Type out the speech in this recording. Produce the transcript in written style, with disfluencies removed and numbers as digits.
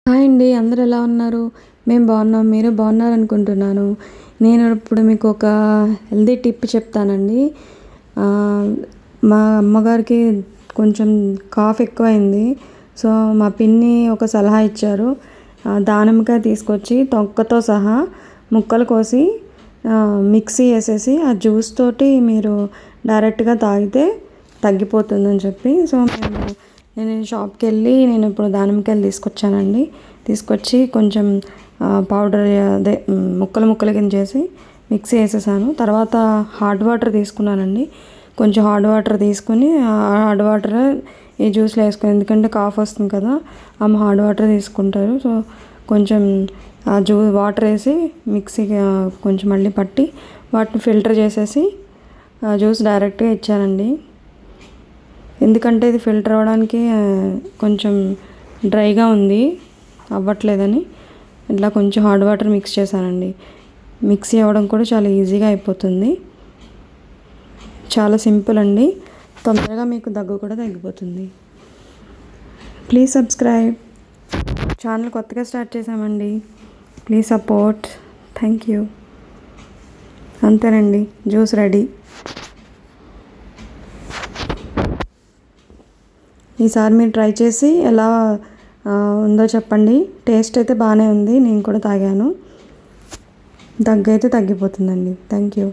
Hi అండి. అందరూ ఎలా ఉన్నారు? మేము బాగున్నాం. మీరు బాగున్నారనుకుంటున్నాను. నేను ఇప్పుడు మీకు ఒక హెల్తీ టిప్ చెప్తానండి. మా అమ్మగారికి కొంచెం కాఫ్ ఎక్కువైంది. సో, మా పిన్ని ఒక సలహా ఇచ్చారు. దానిమ్మకాయ తీసుకొచ్చి తొక్కతో సహా ముక్కలు కోసి మిక్సీ వేసేసి ఆ జ్యూస్ తోటి మీరు డైరెక్ట్గా తాగితే తగ్గిపోతుందని చెప్పి, సో నేను షాప్కి వెళ్ళి నేను ఇప్పుడు దానిమ్మకాయలు తీసుకొచ్చానండి. తీసుకొచ్చి కొంచెం పౌడర్ అదే ముక్కలు ముక్కలు కింద చేసి మిక్సీ వేసేసాను. తర్వాత హాట్ వాటర్ తీసుకున్నానండి. కొంచెం హాట్ వాటర్ తీసుకుని హాట్ వాటర్ ఈ జ్యూస్లో వేసుకుని, ఎందుకంటే కాఫ్ వస్తుంది కదా, ఆమె హాట్ వాటర్ తీసుకుంటారు. సో కొంచెం వాటర్ వేసి మిక్సీకి కొంచెం మళ్ళీ పట్టి వాటిని ఫిల్టర్ చేసేసి జ్యూస్ డైరెక్ట్గా ఇచ్చానండి. ఎందుకంటే ఇది ఫిల్టర్ అవ్వడానికి కొంచెం డ్రైగా ఉంది, అవ్వట్లేదని ఇట్లా కొంచెం హాట్ వాటర్ మిక్స్ చేశానండి. మిక్సీ అవ్వడం కూడా చాలా ఈజీగా అయిపోతుంది. చాలా సింపుల్ అండి. తొందరగా మీకు దగ్గు కూడా తగ్గిపోతుంది. Please subscribe. ఛానల్ కొత్తగా స్టార్ట్ చేశామండి. Please support. Thank you. అంతేనండి, జ్యూస్ రెడీ. ఈసారి మీరు ట్రై చేసి ఎలా ఉందో చెప్పండి. టేస్ట్ అయితే బాగానే ఉంది. నేను కూడా తాగాను. దగ్గు అయితే తగ్గిపోతుందండి. Thank you.